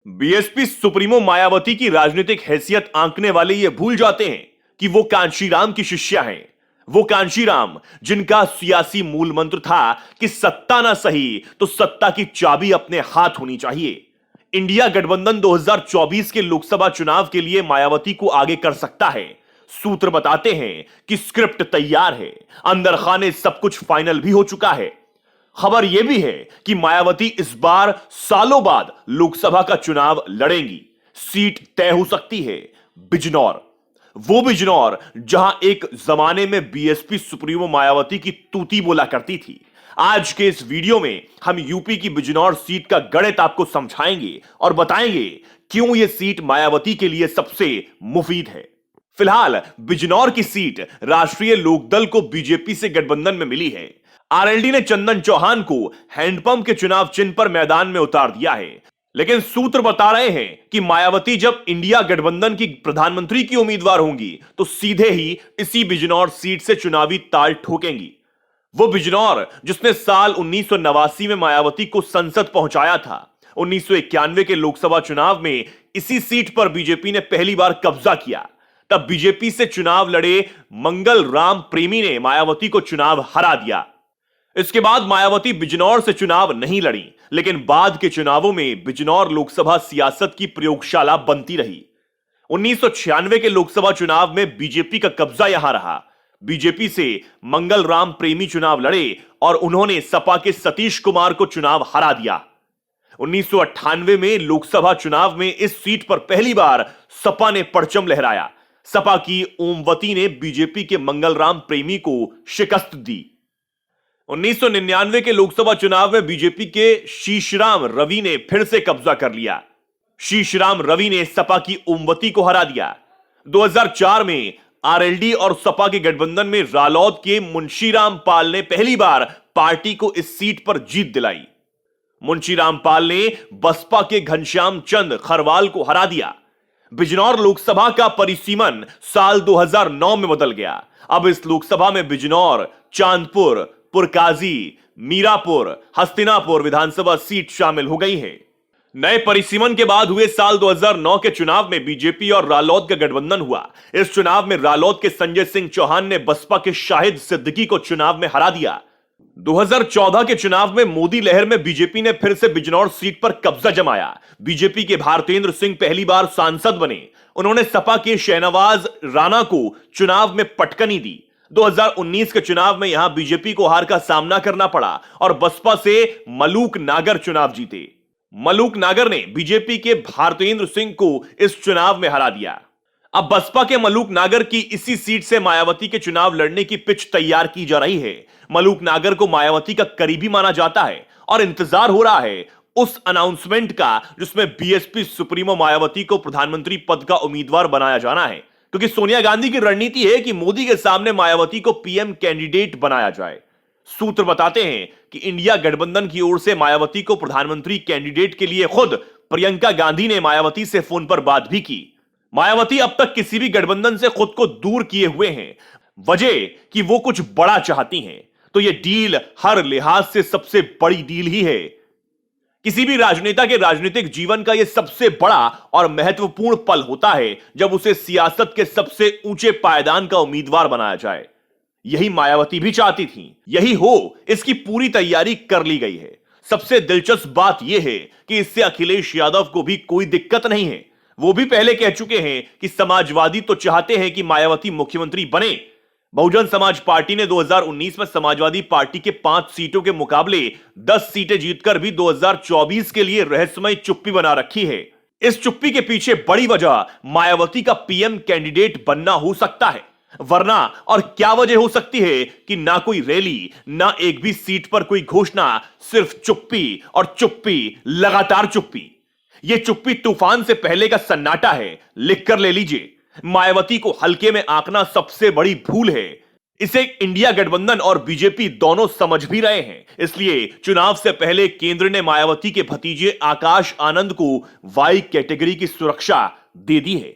BSP supremo Mayawati की राजनीतिक हैसियत आंकने वाले ये भूल जाते हैं कि वो कांशीराम की शिष्या हैं। वो कांशीराम जिनका सियासी मूल मंत्र था कि सत्ता ना सही तो सत्ता की चाबी अपने हाथ होनी चाहिए। इंडिया गठबंधन 2024 के लोकसभा चुनाव के लिए मायावती को आगे कर सकता है। सूत्र बताते हैं कि स्क्रिप्ट तैयार है, अंदर खाने सब कुछ फाइनल भी हो चुका है। खबर यह भी है कि मायावती इस बार सालों बाद लोकसभा का चुनाव लड़ेंगी। सीट तय हो सकती है बिजनौर, वो बिजनौर जहां एक जमाने में बीएसपी सुप्रीमो मायावती की तूती बोला करती थी। आज के इस वीडियो में हम यूपी की बिजनौर सीट का गणित आपको समझाएंगे और बताएंगे क्यों यह सीट मायावती के लिए सबसे मुफीद है। फिलहाल बिजनौर की सीट राष्ट्रीय लोकदल को बीजेपी से गठबंधन में मिली है। आरएलडी ने चंदन चौहान को हैंडपंप के चुनाव चिन्ह पर मैदान में उतार दिया है, लेकिन सूत्र बता रहे हैं कि मायावती जब इंडिया गठबंधन की प्रधानमंत्री की उम्मीदवार होंगी तो सीधे ही इसी बिजनौर सीट से चुनावी ताल ठोकेंगी। वो बिजनौर जिसने साल 1989 में मायावती को संसद पहुंचाया था। 1991 के लोकसभा चुनाव में इसी सीट पर बीजेपी ने पहली बार कब्जा किया। तब बीजेपी से चुनाव लड़े मंगल राम प्रेमी ने मायावती को चुनाव हरा दिया। इसके बाद मायावती बिजनौर से चुनाव नहीं लड़ी, लेकिन बाद के चुनावों में बिजनौर लोकसभा सियासत की प्रयोगशाला बनती रही। 1996 के लोकसभा चुनाव में बीजेपी का कब्जा यहां रहा। बीजेपी से मंगल राम प्रेमी चुनाव लड़े और उन्होंने सपा के सतीश कुमार को चुनाव हरा दिया। 1998 में लोकसभा चुनाव में इस सीट पर पहली बार सपा ने परचम लहराया। सपा की ओमवती ने बीजेपी के मंगल राम प्रेमी को शिकस्त दी। 1999 के लोकसभा चुनाव में बीजेपी के शीशराम रवि ने फिर से कब्जा कर लिया। शीशराम रवि ने सपा की ओमवती को हरा दिया। 2004 में आरएलडी और सपा के गठबंधन में रालोद के मुंशीराम पाल ने पहली बार पार्टी को इस सीट पर जीत दिलाई। मुंशीराम पाल ने बसपा के घनश्याम चंद खरवाल को हरा दिया। बिजनौर लोकसभा का परिसीमन साल 2009 में बदल गया। अब इस लोकसभा में बिजनौर, चांदपुर, पुरकाजी, मीरापुर, हस्तिनापुर विधानसभा सीट शामिल हो गई है। नए परिसीमन के बाद हुए साल 2009 के चुनाव में बीजेपी और रालोद का गठबंधन हुआ। इस चुनाव में रालोद के संजय सिंह चौहान ने बसपा के शाहिद सिद्दीकी को चुनाव में हरा दिया। 2014 के चुनाव में मोदी लहर में बीजेपी ने फिर से बिजनौर सीट पर कब्जा जमाया। बीजेपी के भारतेंद्र सिंह पहली बार सांसद बने। उन्होंने सपा के शहनवाज राणा को चुनाव में पटकनी दी। 2019 के चुनाव में यहां बीजेपी को हार का सामना करना पड़ा और बसपा से मलूक नागर चुनाव जीते। मलूक नागर ने बीजेपी के भारतेंद्र सिंह को इस चुनाव में हरा दिया। अब बसपा के मलूक नागर की इसी सीट से मायावती के चुनाव लड़ने की पिच तैयार की जा रही है। मलूक नागर को मायावती का करीबी माना जाता है और इंतजार हो रहा है उस अनाउंसमेंट का जिसमें बीएसपी सुप्रीमो मायावती को प्रधानमंत्री पद का उम्मीदवार बनाया जाना है, क्योंकि सोनिया गांधी की रणनीति है कि मोदी के सामने मायावती को पीएम कैंडिडेट बनाया जाए। सूत्र बताते हैं कि इंडिया गठबंधन की ओर से मायावती को प्रधानमंत्री कैंडिडेट के लिए खुद प्रियंका गांधी ने मायावती से फोन पर बात भी की। मायावती अब तक किसी भी गठबंधन से खुद को दूर किए हुए हैं। वजह कि वो कुछ बड़ा चाहती हैं, तो यह डील हर लिहाज से सबसे बड़ी डील ही है। किसी भी राजनेता के राजनीतिक जीवन का यह सबसे बड़ा और महत्वपूर्ण पल होता है जब उसे सियासत के सबसे ऊंचे पायदान का उम्मीदवार बनाया जाए। यही मायावती भी चाहती थी, यही हो इसकी पूरी तैयारी कर ली गई है। सबसे दिलचस्प बात यह है कि इससे अखिलेश यादव को भी कोई दिक्कत नहीं है। वो भी पहले कह चुके हैं कि समाजवादी तो चाहते हैं कि मायावती मुख्यमंत्री बने। बहुजन समाज पार्टी ने 2019 में समाजवादी पार्टी के 5 सीटों के मुकाबले 10 सीटें जीतकर भी 2024 के लिए रहस्यमय चुप्पी बना रखी है। इस चुप्पी के पीछे बड़ी वजह मायावती का पीएम कैंडिडेट बनना हो सकता है। वरना और क्या वजह हो सकती है कि ना कोई रैली, ना एक भी सीट पर कोई घोषणा, सिर्फ चुप्पी और चुप्पी, लगातार चुप्पी। यह चुप्पी तूफान से पहले का सन्नाटा है, लिखकर ले लीजिए। मायावती को हल्के में आंकना सबसे बड़ी भूल है। इसे इंडिया गठबंधन और बीजेपी दोनों समझ भी रहे हैं। इसलिए चुनाव से पहले केंद्र ने मायावती के भतीजे आकाश आनंद को वाई कैटेगरी की सुरक्षा दे दी है।